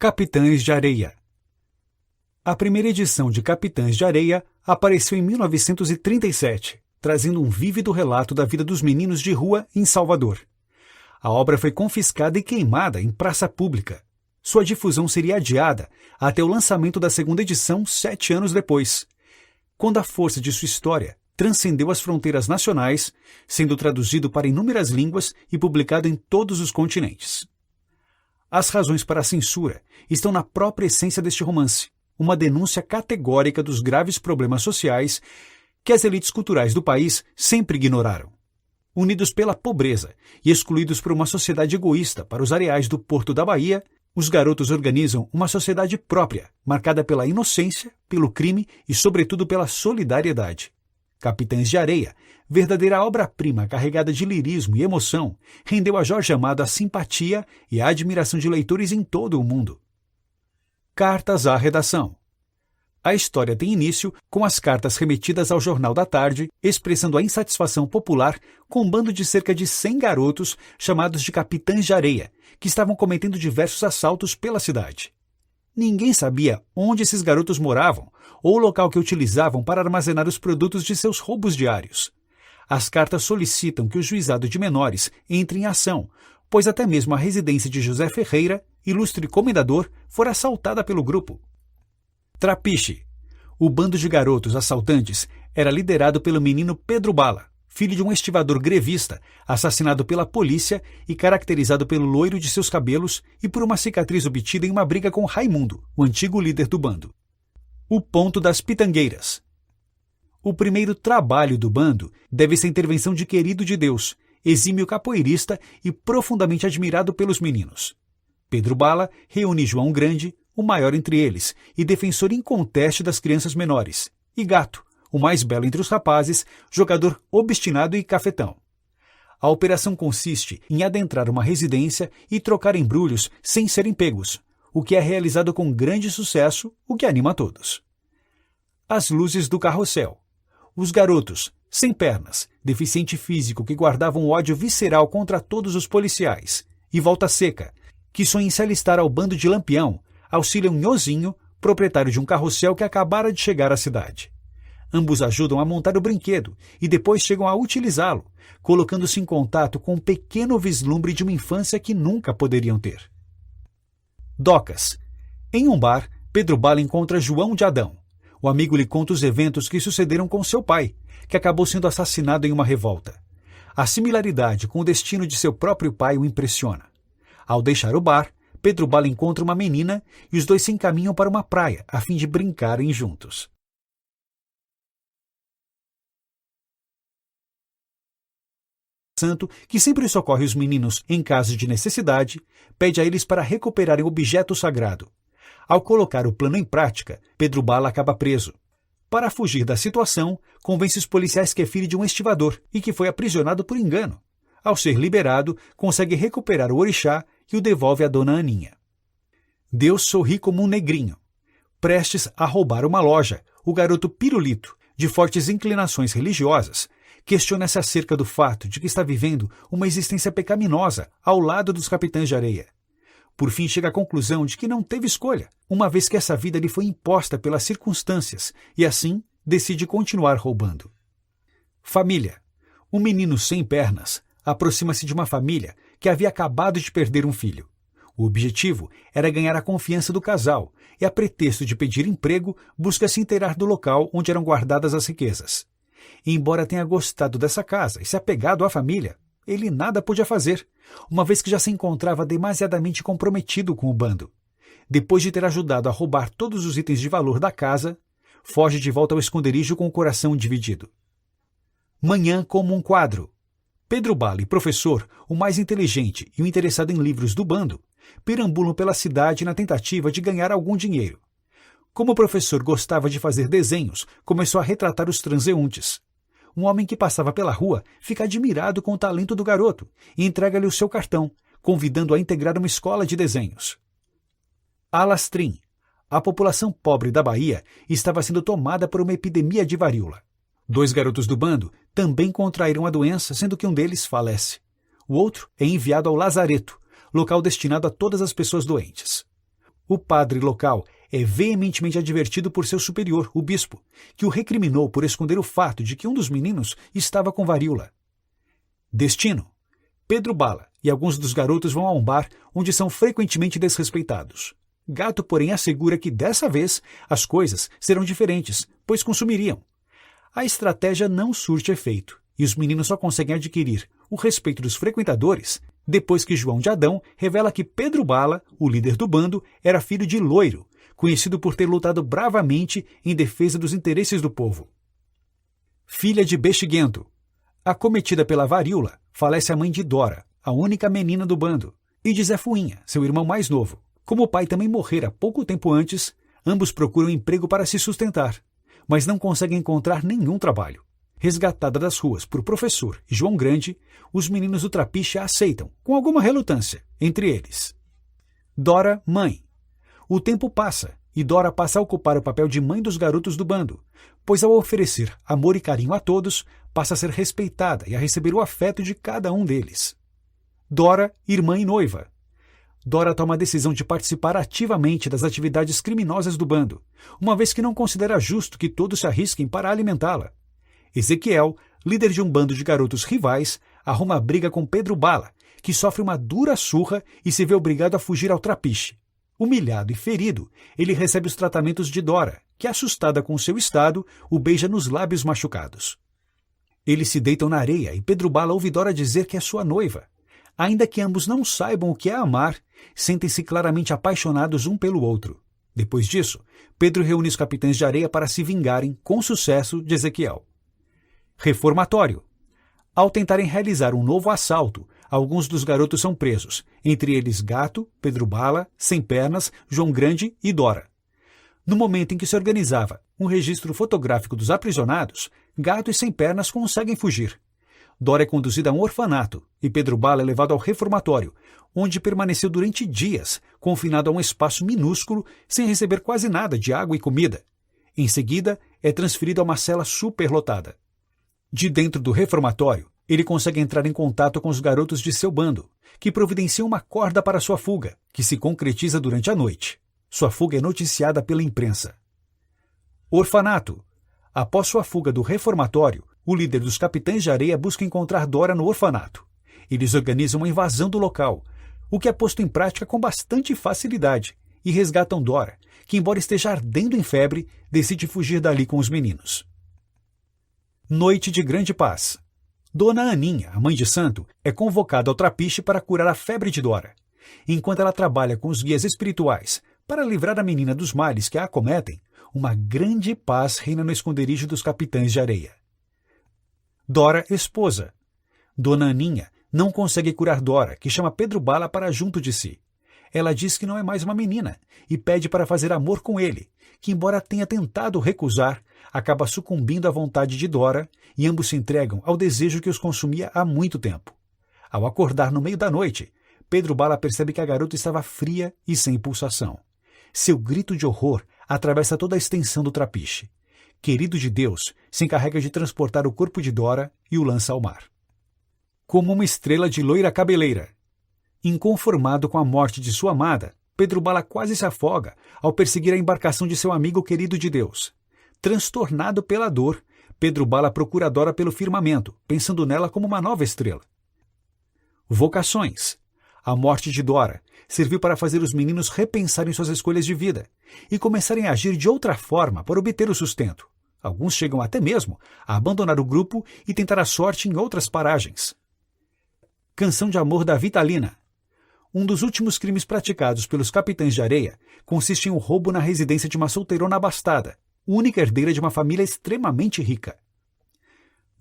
Capitães de Areia. A primeira edição de Capitães de Areia apareceu em 1937, trazendo um vívido relato da vida dos meninos de rua em Salvador. A obra foi confiscada e queimada em praça pública. Sua difusão seria adiada até o lançamento da segunda edição 7 anos depois, quando a força de sua história transcendeu as fronteiras nacionais, sendo traduzido para inúmeras línguas e publicado em todos os continentes. As razões para a censura estão na própria essência deste romance, uma denúncia categórica dos graves problemas sociais que as elites culturais do país sempre ignoraram. Unidos pela pobreza e excluídos por uma sociedade egoísta para os areais do Porto da Bahia, os garotos organizam uma sociedade própria, marcada pela inocência, pelo crime e, sobretudo, pela solidariedade. Capitães de Areia, verdadeira obra-prima carregada de lirismo e emoção, rendeu a Jorge Amado a simpatia e a admiração de leitores em todo o mundo. Cartas à redação. A história tem início com as cartas remetidas ao Jornal da Tarde, expressando a insatisfação popular com um bando de cerca de 100 garotos chamados de Capitães de Areia, que estavam cometendo diversos assaltos pela cidade. Ninguém sabia onde esses garotos moravam ou o local que utilizavam para armazenar os produtos de seus roubos diários. As cartas solicitam que o juizado de menores entre em ação, pois até mesmo a residência de José Ferreira, ilustre comendador, fora assaltada pelo grupo. Trapiche. O bando de garotos assaltantes era liderado pelo menino Pedro Bala, filho de um estivador grevista, assassinado pela polícia e caracterizado pelo loiro de seus cabelos e por uma cicatriz obtida em uma briga com Raimundo, o antigo líder do bando. O ponto das pitangueiras. O primeiro trabalho do bando deve ser a intervenção de Querido de Deus, exímio capoeirista e profundamente admirado pelos meninos. Pedro Bala reúne João Grande, o maior entre eles, e defensor inconteste das crianças menores, e Gato, o mais belo entre os rapazes, jogador obstinado e cafetão. A operação consiste em adentrar uma residência e trocar embrulhos sem serem pegos, o que é realizado com grande sucesso, o que anima a todos. As luzes do carrossel. Os garotos, sem pernas, deficiente físico que guardavam ódio visceral contra todos os policiais, e Volta Seca, que sonha em se alistar ao bando de Lampião, auxiliam Nhozinho, proprietário de um carrossel que acabara de chegar à cidade. Ambos ajudam a montar o brinquedo e depois chegam a utilizá-lo, colocando-se em contato com um pequeno vislumbre de uma infância que nunca poderiam ter. Docas. Em um bar, Pedro Bala encontra João de Adão. O amigo lhe conta os eventos que sucederam com seu pai, que acabou sendo assassinado em uma revolta. A similaridade com o destino de seu próprio pai o impressiona. Ao deixar o bar, Pedro Bala encontra uma menina e os dois se encaminham para uma praia, a fim de brincarem juntos. Santo, que sempre socorre os meninos em caso de necessidade, pede a eles para recuperarem o objeto sagrado. Ao colocar o plano em prática, Pedro Bala acaba preso. Para fugir da situação, convence os policiais que é filho de um estivador e que foi aprisionado por engano. Ao ser liberado, consegue recuperar o orixá e o devolve à dona Aninha. Deus sorri como um negrinho. Prestes a roubar uma loja, o garoto Pirulito, de fortes inclinações religiosas, questiona-se acerca do fato de que está vivendo uma existência pecaminosa ao lado dos Capitães de Areia. Por fim, chega à conclusão de que não teve escolha, uma vez que essa vida lhe foi imposta pelas circunstâncias, e assim decide continuar roubando. Família. Um menino sem pernas aproxima-se de uma família que havia acabado de perder um filho. O objetivo era ganhar a confiança do casal e, a pretexto de pedir emprego, busca se inteirar do local onde eram guardadas as riquezas. E, embora tenha gostado dessa casa e se apegado à família, ele nada podia fazer, uma vez que já se encontrava demasiadamente comprometido com o bando. Depois de ter ajudado a roubar todos os itens de valor da casa, foge de volta ao esconderijo com o coração dividido. Manhã como um quadro. Pedro Bala, professor, o mais inteligente e o interessado em livros do bando, perambulam pela cidade na tentativa de ganhar algum dinheiro. Como o professor gostava de fazer desenhos, começou a retratar os transeuntes. Um homem que passava pela rua fica admirado com o talento do garoto e entrega-lhe o seu cartão, convidando-o a integrar uma escola de desenhos. Alastrim. A população pobre da Bahia estava sendo tomada por uma epidemia de varíola. 2 garotos do bando também contraíram a doença, sendo que um deles falece. O outro é enviado ao lazareto, local destinado a todas as pessoas doentes. O padre local é veementemente advertido por seu superior, o bispo, que o recriminou por esconder o fato de que um dos meninos estava com varíola. Destino: Pedro Bala e alguns dos garotos vão a um bar onde são frequentemente desrespeitados. Gato, porém, assegura que dessa vez as coisas serão diferentes, pois consumiriam. A estratégia não surte efeito, e os meninos só conseguem adquirir o respeito dos frequentadores depois que João de Adão revela que Pedro Bala, o líder do bando, era filho de Loiro, conhecido por ter lutado bravamente em defesa dos interesses do povo. Filha de Bexiguento. Acometida pela varíola, falece a mãe de Dora, a única menina do bando, e de Zé Fuinha, seu irmão mais novo. Como o pai também morrera pouco tempo antes, ambos procuram emprego para se sustentar, mas não conseguem encontrar nenhum trabalho. Resgatada das ruas por professor e João Grande, os meninos do Trapiche a aceitam, com alguma relutância, entre eles. Dora, mãe. O tempo passa, e Dora passa a ocupar o papel de mãe dos garotos do bando, pois ao oferecer amor e carinho a todos, passa a ser respeitada e a receber o afeto de cada um deles. Dora, irmã e noiva. Dora toma a decisão de participar ativamente das atividades criminosas do bando, uma vez que não considera justo que todos se arrisquem para alimentá-la. Ezequiel, líder de um bando de garotos rivais, arruma briga com Pedro Bala, que sofre uma dura surra e se vê obrigado a fugir ao Trapiche. Humilhado e ferido, ele recebe os tratamentos de Dora, que, assustada com seu estado, o beija nos lábios machucados. Eles se deitam na areia e Pedro Bala ouve Dora dizer que é sua noiva. Ainda que ambos não saibam o que é amar, sentem-se claramente apaixonados um pelo outro. Depois disso, Pedro reúne os capitães de areia para se vingarem, com sucesso, de Ezequiel. Reformatório. Ao tentarem realizar um novo assalto, alguns dos garotos são presos, entre eles Gato, Pedro Bala, Sem Pernas, João Grande e Dora. No momento em que se organizava um registro fotográfico dos aprisionados, Gato e Sem Pernas conseguem fugir. Dora é conduzida a um orfanato e Pedro Bala é levado ao reformatório, onde permaneceu durante dias, confinado a um espaço minúsculo, sem receber quase nada de água e comida. Em seguida, é transferido a uma cela superlotada. De dentro do reformatório, ele consegue entrar em contato com os garotos de seu bando, que providenciam uma corda para sua fuga, que se concretiza durante a noite. Sua fuga é noticiada pela imprensa. Orfanato. Após sua fuga do reformatório, o líder dos capitães de areia busca encontrar Dora no orfanato. Eles organizam uma invasão do local, o que é posto em prática com bastante facilidade, e resgatam Dora, que, embora esteja ardendo em febre, decide fugir dali com os meninos. Noite de grande paz. Dona Aninha, a mãe de santo, é convocada ao Trapiche para curar a febre de Dora. Enquanto ela trabalha com os guias espirituais para livrar a menina dos males que a acometem, uma grande paz reina no esconderijo dos capitães de areia. Dora, esposa. Dona Aninha não consegue curar Dora, que chama Pedro Bala para junto de si. Ela diz que não é mais uma menina e pede para fazer amor com ele, que, embora tenha tentado recusar, acaba sucumbindo à vontade de Dora e ambos se entregam ao desejo que os consumia há muito tempo. Ao acordar no meio da noite, Pedro Bala percebe que a garota estava fria e sem pulsação. Seu grito de horror atravessa toda a extensão do Trapiche. Querido de Deus se encarrega de transportar o corpo de Dora e o lança ao mar. Como uma estrela de loira cabeleira. Inconformado com a morte de sua amada, Pedro Bala quase se afoga ao perseguir a embarcação de seu amigo querido de Deus. Transtornado pela dor, Pedro Bala procura Dora pelo firmamento, pensando nela como uma nova estrela. Vocações. A morte de Dora serviu para fazer os meninos repensarem suas escolhas de vida e começarem a agir de outra forma para obter o sustento. Alguns chegam até mesmo a abandonar o grupo e tentar a sorte em outras paragens. Canção de amor da Vitalina. Um dos últimos crimes praticados pelos capitães de areia consiste em um roubo na residência de uma solteirona abastada, única herdeira de uma família extremamente rica.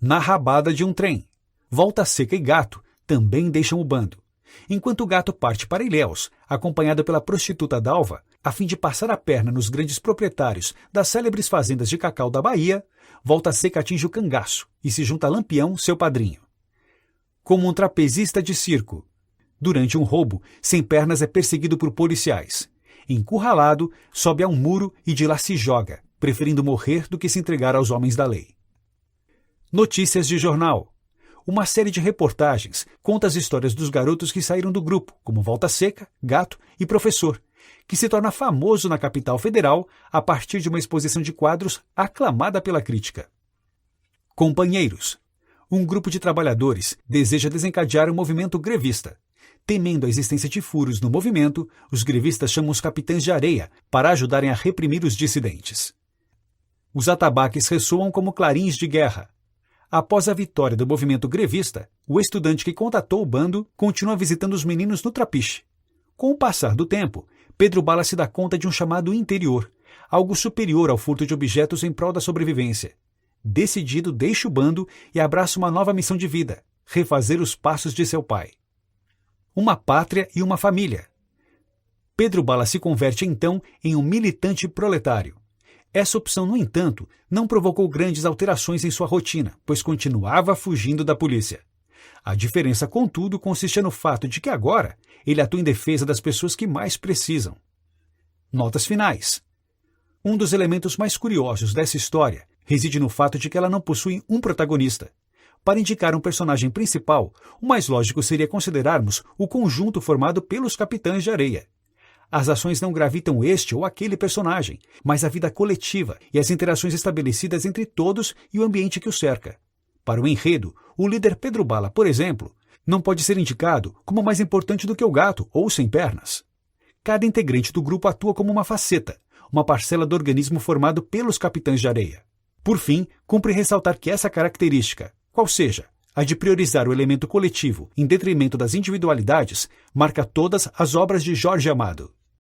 Na rabada de um trem, Volta Seca e Gato também deixam o bando. Enquanto o Gato parte para Ilhéus, acompanhado pela prostituta Dalva, a fim de passar a perna nos grandes proprietários das célebres fazendas de cacau da Bahia, Volta Seca atinge o Cangaço e se junta a Lampião, seu padrinho. Como um trapezista de circo. Durante um roubo, Sem Pernas é perseguido por policiais. Encurralado, sobe a um muro e de lá se joga, preferindo morrer do que se entregar aos homens da lei. Notícias de jornal. Uma série de reportagens conta as histórias dos garotos que saíram do grupo, como Volta Seca, Gato e Professor, que se torna famoso na capital federal a partir de uma exposição de quadros aclamada pela crítica. Companheiros. Um grupo de trabalhadores deseja desencadear um movimento grevista. Temendo a existência de furos no movimento, os grevistas chamam os capitães de areia para ajudarem a reprimir os dissidentes. Os atabaques ressoam como clarins de guerra. Após a vitória do movimento grevista, o estudante que contatou o bando continua visitando os meninos no trapiche. Com o passar do tempo, Pedro Bala se dá conta de um chamado interior, algo superior ao furto de objetos em prol da sobrevivência. Decidido, deixa o bando e abraça uma nova missão de vida: refazer os passos de seu pai. Uma pátria e uma família. Pedro Bala se converte então em um militante proletário. Essa opção, no entanto, não provocou grandes alterações em sua rotina, pois continuava fugindo da polícia. A diferença, contudo, consistia no fato de que agora ele atua em defesa das pessoas que mais precisam. Notas finais. Um dos elementos mais curiosos dessa história reside no fato de que ela não possui um protagonista. Para indicar um personagem principal, o mais lógico seria considerarmos o conjunto formado pelos capitães de areia. As ações não gravitam este ou aquele personagem, mas a vida coletiva e as interações estabelecidas entre todos e o ambiente que o cerca. Para o enredo, o líder Pedro Bala, por exemplo, não pode ser indicado como mais importante do que o gato ou sem pernas. Cada integrante do grupo atua como uma faceta, uma parcela do organismo formado pelos capitães de areia. Por fim, cumpre ressaltar que essa característica, qual seja, a de priorizar o elemento coletivo em detrimento das individualidades, marca todas as obras de Jorge Amado.